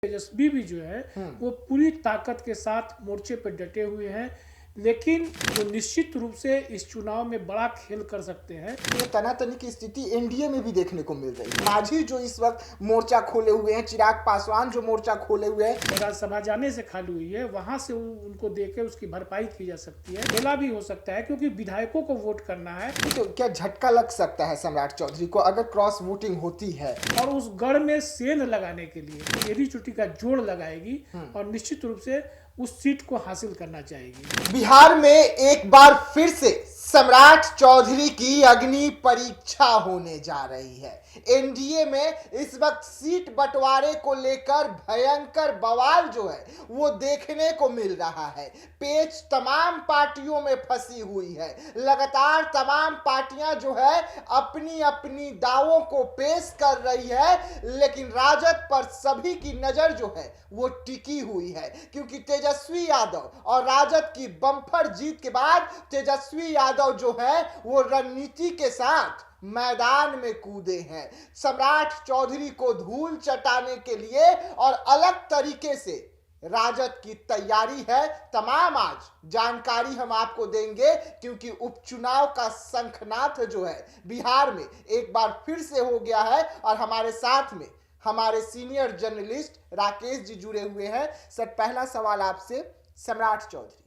तेजस्वी भी जो है वो पूरी ताकत के साथ मोर्चे पर डटे हुए हैं, लेकिन वो निश्चित रूप से इस चुनाव में बड़ा खेल कर सकते हैं। ये तनातनी की स्थिति एनडीए में भी देखने को मिल रही है। मांझी जो इस वक्त मोर्चा खोले हुए हैं, चिराग पासवान जो मोर्चा खोले हुए हैं, राज्यसभा जाने से खाली हुई है, वहां से उनको देके उसकी भरपाई की जा सकती है। खेला भी हो सकता है क्योंकि विधायकों को वोट करना है। तो क्या झटका लग सकता है सम्राट चौधरी को अगर क्रॉस वोटिंग होती है? और उस गढ़ में सेंध लगाने के लिए एडी चुटी का जोड़ लगाएगी और निश्चित रूप से उस सीट को हासिल करना चाहेगी। बिहार में एक बार फिर से सम्राट चौधरी की अग्नि परीक्षा होने जा रही है। एनडीए में इस वक्त सीट बंटवारे को लेकर भयंकर बवाल जो है वो देखने को मिल रहा है। पेच तमाम पार्टियों में फंसी हुई है। लगातार तमाम पार्टियां जो है अपनी अपनी दावों को पेश कर रही है, लेकिन राजद पर सभी की नजर जो है वो टिकी हुई है, क्योंकि तेजस्वी यादव और राजद की बम्पर जीत के बाद तेजस्वी यादव जो है वो रणनीति के साथ मैदान में कूदे हैं। सम्राट चौधरी को धूल चटाने के लिए और अलग तरीके से राजद की तैयारी है। तमाम आज जानकारी हम आपको देंगे, क्योंकि उपचुनाव का शंखनाद जो है बिहार में एक बार फिर से हो गया है। और हमारे साथ में हमारे सीनियर जर्नलिस्ट राकेश जी जुड़े हुए हैं। सर, पहला सवाल आपसे, सम्राट चौधरी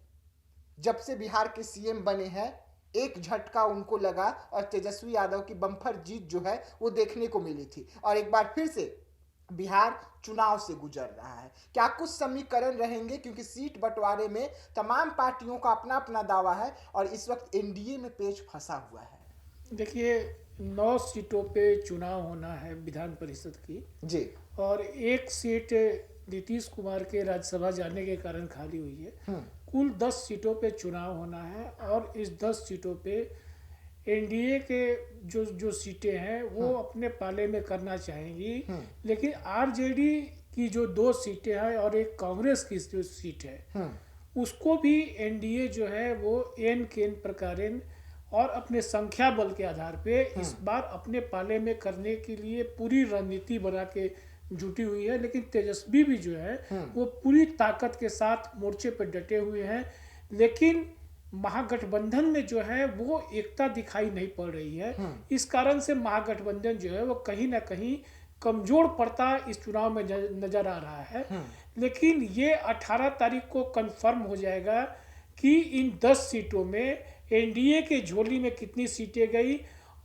जब से बिहार के सीएम बने हैं एक झटका उनको लगा और तेजस्वी यादव की बम्पर जीत जो है वो देखने को मिली थी, और एक बार फिर से बिहार चुनाव से गुजर रहा है। क्या कुछ समीकरण रहेंगे, क्योंकि सीट बंटवारे में तमाम पार्टियों का अपना अपना दावा है और इस वक्त एनडीए में पेच फंसा हुआ है? देखिए, 9 सीटों पे चुनाव होना है विधान परिषद की जी, और एक सीट नीतीश कुमार के राज्यसभा जाने के कारण खाली हुई है। कुल 10 सीटों पे चुनाव होना है और इस 10 सीटों पे एनडीए के जो सीटें हैं वो अपने पाले में करना चाहेंगी, लेकिन आरजेडी की जो 2 सीटें हैं और एक कांग्रेस की जो सीट है उसको भी एनडीए जो है वो एन केन प्रकारेण और अपने संख्या बल के आधार पे इस बार अपने पाले में करने के लिए पूरी रणनीति बना के जुटी हुई है। लेकिन तेजस्वी भी जो है वो पूरी ताकत के साथ मोर्चे पर डटे हुए हैं, लेकिन महागठबंधन में जो है वो एकता दिखाई नहीं पड़ रही है। इस कारण से महागठबंधन जो है वो कहीं ना कहीं कमजोर पड़ता इस चुनाव में नजर आ रहा है। लेकिन ये 18 तारीख को कंफर्म हो जाएगा कि इन 10 सीटों में एनडीए के झोली में कितनी सीटें गई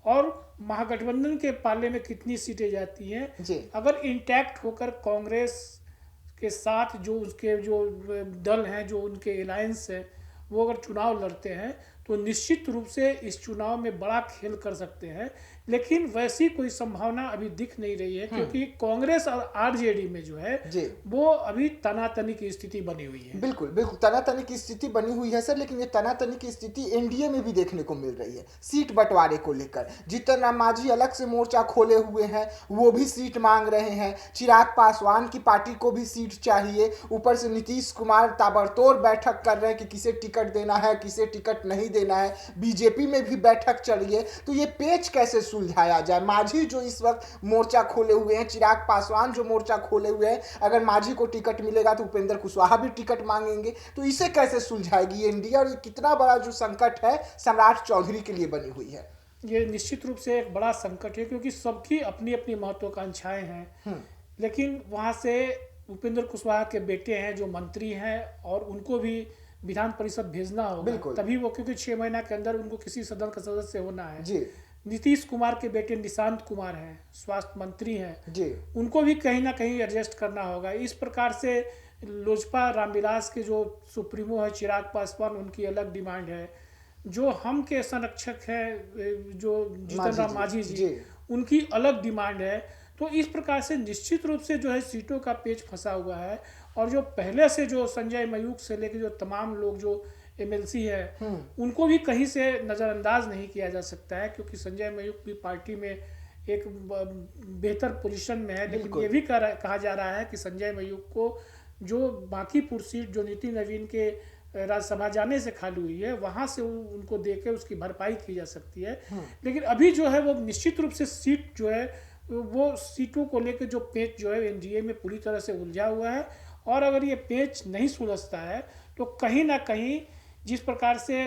और महागठबंधन के पाले में कितनी सीटें जाती हैं। अगर इंटैक्ट होकर कांग्रेस के साथ जो उसके जो दल हैं, जो उनके अलायंस है, वो अगर चुनाव लड़ते हैं तो निश्चित रूप से इस चुनाव में बड़ा खेल कर सकते हैं। लेकिन वैसी कोई संभावना अभी दिख नहीं रही है, क्योंकि कांग्रेस और आरजेडी में जो है वो अभी तनातनी की स्थिति बनी हुई है। बिल्कुल बिल्कुल तनातनी की स्थिति बनी हुई है सर, लेकिन ये तनातनी की स्थिति एनडीए में भी देखने को मिल रही है। सीट बंटवारे को लेकर जीतन राम मांझी अलग से मोर्चा खोले हुए हैं, वो भी सीट मांग रहे हैं। चिराग पासवान की पार्टी को भी सीट चाहिए। ऊपर से नीतीश कुमार ताबड़तोड़ बैठक कर रहे हैं कि किसे टिकट देना है, किसे टिकट नहीं देना है। बीजेपी में भी बैठक चल रही है। तो ये पेच कैसे सुलझाया जाए? मांझी जो इस वक्त मोर्चा खोले हुए हैं, चिराग पासवान जो मोर्चा खोले हुए हैं, अगर मांझी को टिकट मिलेगा तो उपेंद्र कुशवाहा भी टिकट मांगेंगे, तो इसे कैसे सुलझाएगी एनडीए? और ये कितना बड़ा जो संकट है सम्राट चौधरी के लिए बनी हुई है? ये निश्चित रूप से एक बड़ा संकट है, क्योंकि सबकी अपनी अपनी महत्वाकांक्षाएं हैं। लेकिन वहां से उपेंद्र कुशवाहा के बेटे हैं जो मंत्री हैं और उनको भी विधान परिषद भेजना होगा, तभी वो, क्योंकि 6 महीना के अंदर उनको किसी सदन का सदस्य होना है जी। नीतीश कुमार के बेटे निशांत कुमार हैं, स्वास्थ्य मंत्री हैं जी, उनको भी कहीं ना कहीं एडजस्ट करना होगा। इस प्रकार से लोजपा रामविलास के जो सुप्रीमो है चिराग पासवान, उनकी अलग डिमांड है। जो हम के संरक्षक हैं जो जीतन राम मांझी जी, उनकी अलग डिमांड है। तो इस प्रकार से निश्चित रूप से जो है सीटों का पेच फंसा हुआ है। और जो पहले से जो संजय मयूख से लेकर जो तमाम लोग जो एमएलसी है उनको भी कहीं से नज़रअंदाज नहीं किया जा सकता है, क्योंकि संजय मयूख भी पार्टी में एक बेहतर पोजीशन में है। लेकिन ये भी कहा जा रहा है कि संजय मयूख को जो बांकीपुर सीट जो नितिन नवीन के राज्यसभा जाने से खाली हुई है वहां से उनको देके उसकी भरपाई की जा सकती है। लेकिन अभी जो है वो निश्चित रूप से सीट जो है वो सीटों को लेकर जो पेच जो है एनडीए में पूरी तरह से उलझा हुआ है। और अगर ये पेच नहीं सुलझता है तो कहीं ना कहीं जिस प्रकार से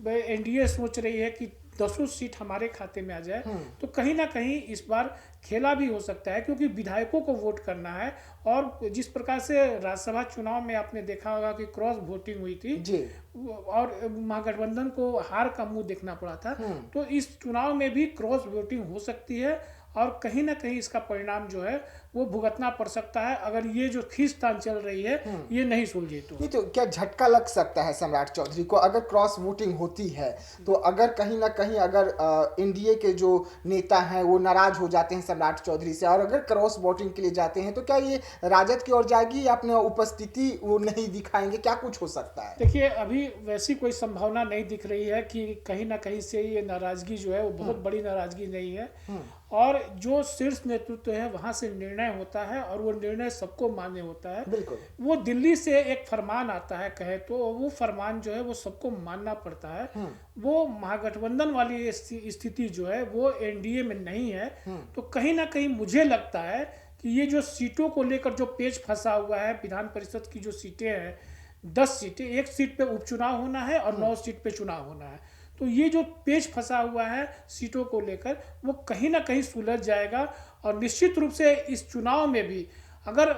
एनडीए सोच रही है कि 10 सीट हमारे खाते में आ जाए, तो कहीं ना कहीं इस बार खेला भी हो सकता है, क्योंकि विधायकों को वोट करना है। और जिस प्रकार से राज्यसभा चुनाव में आपने देखा होगा कि क्रॉस वोटिंग हुई थी जी। और महागठबंधन को हार का मुंह देखना पड़ा था, तो इस चुनाव में भी क्रॉस वोटिंग हो सकती है और कहीं ना कहीं इसका परिणाम जो है वो भुगतना पड़ सकता है अगर ये जो खींचतान चल रही है ये नहीं सुलझे तो। नहीं तो क्या झटका लग सकता है सम्राट चौधरी को अगर क्रॉस वोटिंग होती है तो? अगर कहीं ना कहीं अगर एनडीए के जो नेता हैं वो नाराज हो जाते हैं सम्राट चौधरी से और अगर क्रॉस वोटिंग के लिए जाते हैं तो क्या ये राजद की ओर जाएगी या अपने उपस्थिति वो नहीं दिखाएंगे? क्या कुछ हो सकता है? देखिए, अभी वैसी कोई संभावना नहीं दिख रही है कि कहीं ना कहीं से ये नाराजगी जो है वो बहुत बड़ी नाराजगी नहीं है। और जो शीर्ष नेतृत्व है वहां से निर्णय होता है और वो निर्णय सबको मान्य होता है। बिल्कुल। वो दिल्ली से एक फरमान आता है कहे तो वो फरमान जो है वो सबको मानना पड़ता है। वो महागठबंधन वाली स्थिति जो है वो एनडीए में नहीं है। तो कहीं ना कहीं मुझे लगता है कि ये जो सीटों को लेकर जो पेच फंसा हुआ है, विधान परिषद की जो सीटें हैं 10 सीटें, एक सीट पे उपचुनाव होना है और 9 सीट पे चुनाव होना है, तो ये जो पेच फंसा हुआ है सीटों को लेकर वो कहीं ना कहीं सुलझ जाएगा। और निश्चित रूप से इस चुनाव में भी अगर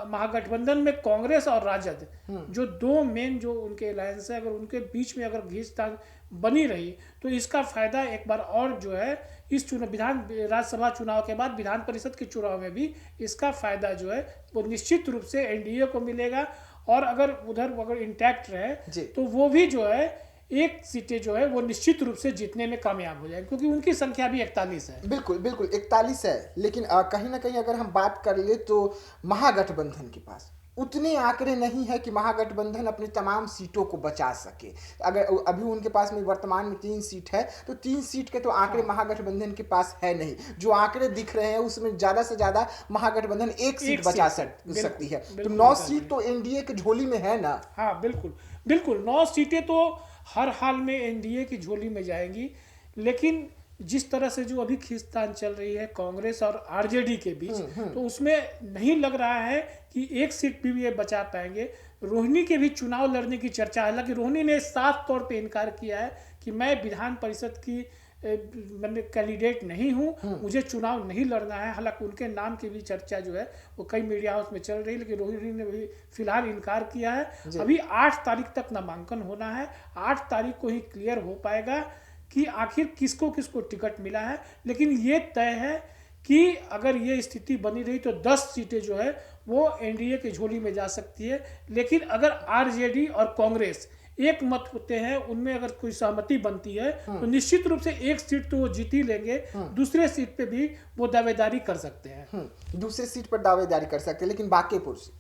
महागठबंधन में कांग्रेस और राजद जो दो मेन जो उनके अलायंस है, अगर उनके बीच में अगर खींचतान बनी रही तो इसका फायदा एक बार और जो है इस चुनाव राज्यसभा चुनाव के बाद विधान परिषद के चुनाव में भी इसका फायदा जो है वो निश्चित रूप से एनडीए को मिलेगा। और अगर उधर इंटैक्ट रहे तो वो भी जो है एक सीटें जो है वो निश्चित रूप से जीतने में कामयाब हो जाएंगे, क्योंकि उनकी संख्या भी 41 है। बिल्कुल बिल्कुल 41 है। लेकिन कहीं ना कहीं अगर हम बात कर ले तो महागठबंधन के पास उतने आंकड़े नहीं है कि महागठबंधन अपनी तमाम सीटों को बचा सके। अगर अभी उनके पास में वर्तमान में 3 सीट है तो 3 सीट के तो आंकड़े महागठबंधन के पास है नहीं। जो आंकड़े दिख रहे हैं उसमें ज्यादा से ज्यादा महागठबंधन एक सीट बचा सकती है। तो 9 सीट तो एनडीए के झोली में है ना। हाँ बिल्कुल बिल्कुल, 9 सीटें तो हर हाल में एनडीए की झोली में जाएंगी। लेकिन जिस तरह से जो अभी खींचतान चल रही है कांग्रेस और आरजेडी के बीच, तो उसमें नहीं लग रहा है कि एक सीट भी ये बचा पाएंगे। रोहिणी के भी चुनाव लड़ने की चर्चा है, हालांकि रोहिणी ने साफ तौर पे इनकार किया है कि मैं विधान परिषद की मैंने कैंडिडेट नहीं हूं, मुझे चुनाव नहीं लड़ना है। हालांकि उनके नाम की भी चर्चा जो है वो कई मीडिया हाउस में चल रही है, लेकिन रोहिणी ने भी फिलहाल इनकार किया है। अभी 8 तारीख तक नामांकन होना है, 8 तारीख को ही क्लियर हो पाएगा कि आखिर किसको किसको टिकट मिला है। लेकिन ये तय है कि अगर ये स्थिति बनी रही तो 10 सीटें जो है वो एनडीए की झोली में जा सकती है। लेकिन अगर आरजेडी और कांग्रेस एक मत होते हैं, उनमें अगर कोई सहमति बनती है तो निश्चित रूप से एक सीट तो वो जीत ही लेंगे। दूसरे सीट पे भी वो दावेदारी कर सकते हैं। दूसरे सीट पर दावेदारी कर सकते हैं, लेकिन बांकीपुर से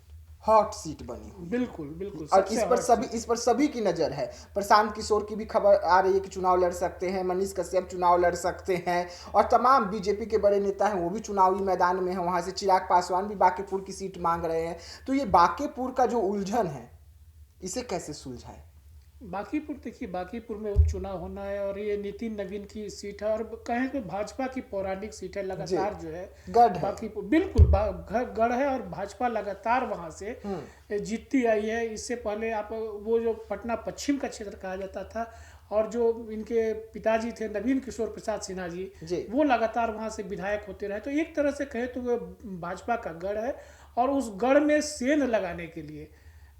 हॉट सीट बनी हुई। बिल्कुल बिल्कुल, और इस पर सभी की नजर है। प्रशांत किशोर की भी खबर आ रही है कि चुनाव लड़ सकते हैं, मनीष कश्यप चुनाव लड़ सकते हैं और तमाम बीजेपी के बड़े नेता हैं वो भी चुनावी मैदान में हैं। वहां से चिराग पासवान भी बांकीपुर की सीट मांग रहे हैं। तो ये बांकीपुर का जो उलझन है इसे कैसे सुलझाए? बांकीपुर देखिए, बांकीपुर में उपचुनाव होना है और ये नितिन नवीन की सीट है और कहें तो भाजपा की पौराणिक सीट है। लगातार जो है बांकीपुर बिल्कुल गढ़ है और भाजपा लगातार वहां से जीतती आई है। इससे पहले आप वो जो पटना पश्चिम का क्षेत्र कहा जाता था और जो इनके पिताजी थे नवीन किशोर प्रसाद सिन्हा जी, वो लगातार वहां से विधायक होते रहे। तो एक तरह से कहे तो वो भाजपा का गढ़ है और उस गढ़ में सेंध लगाने के लिए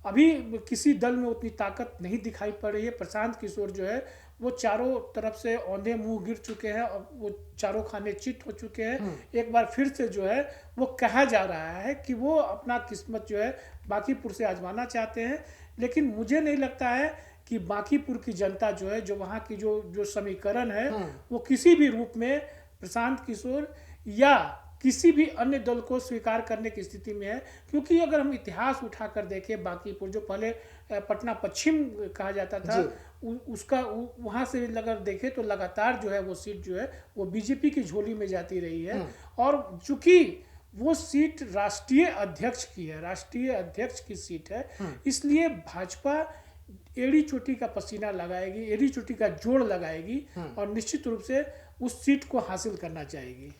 अभी किसी दल में उतनी ताकत नहीं दिखाई पड़ रही है। प्रशांत किशोर जो है वो चारों तरफ से औंधे मुंह गिर चुके हैं और वो चारों खाने चित हो चुके हैं। एक बार फिर से जो है वो कहा जा रहा है कि वो अपना किस्मत जो है बांकीपुर से आजमाना चाहते हैं। लेकिन मुझे नहीं लगता है कि बांकीपुर की जनता जो है, जो वहाँ की जो समीकरण है वो किसी भी रूप में प्रशांत किशोर या किसी भी अन्य दल को स्वीकार करने की स्थिति में है। क्योंकि अगर हम इतिहास उठाकर देखें, बांकीपुर जो पहले पटना पश्चिम कहा जाता था उसका वहाँ से अगर देखें तो लगातार जो है वो सीट जो है वो बीजेपी की झोली में जाती रही है। और चूंकि वो सीट राष्ट्रीय अध्यक्ष की है, राष्ट्रीय अध्यक्ष की सीट है, इसलिए भाजपा एड़ी चोटी का पसीना लगाएगी, एड़ी चोटी का जोड़ लगाएगी और निश्चित रूप से उस सीट को हासिल करना चाहेगी।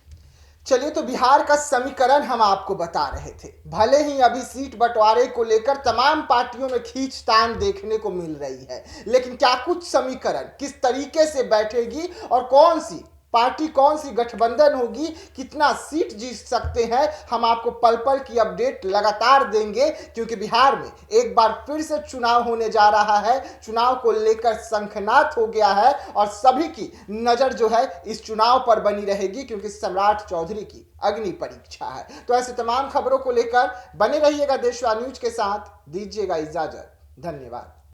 चलिए, तो बिहार का समीकरण हम आपको बता रहे थे। भले ही अभी सीट बंटवारे को लेकर तमाम पार्टियों में खींचतान देखने को मिल रही है, लेकिन क्या कुछ समीकरण किस तरीके से बैठेगी और कौन सी पार्टी, कौन सी गठबंधन होगी, कितना सीट जीत सकते हैं, हम आपको पल पल की अपडेट लगातार देंगे, क्योंकि बिहार में एक बार फिर से चुनाव होने जा रहा है। चुनाव को लेकर शंखनाद हो गया है और सभी की नजर जो है इस चुनाव पर बनी रहेगी, क्योंकि सम्राट चौधरी की अग्नि परीक्षा है। तो ऐसे तमाम खबरों को लेकर बने रहिएगा देशवा न्यूज के साथ। दीजिएगा इजाजत। धन्यवाद।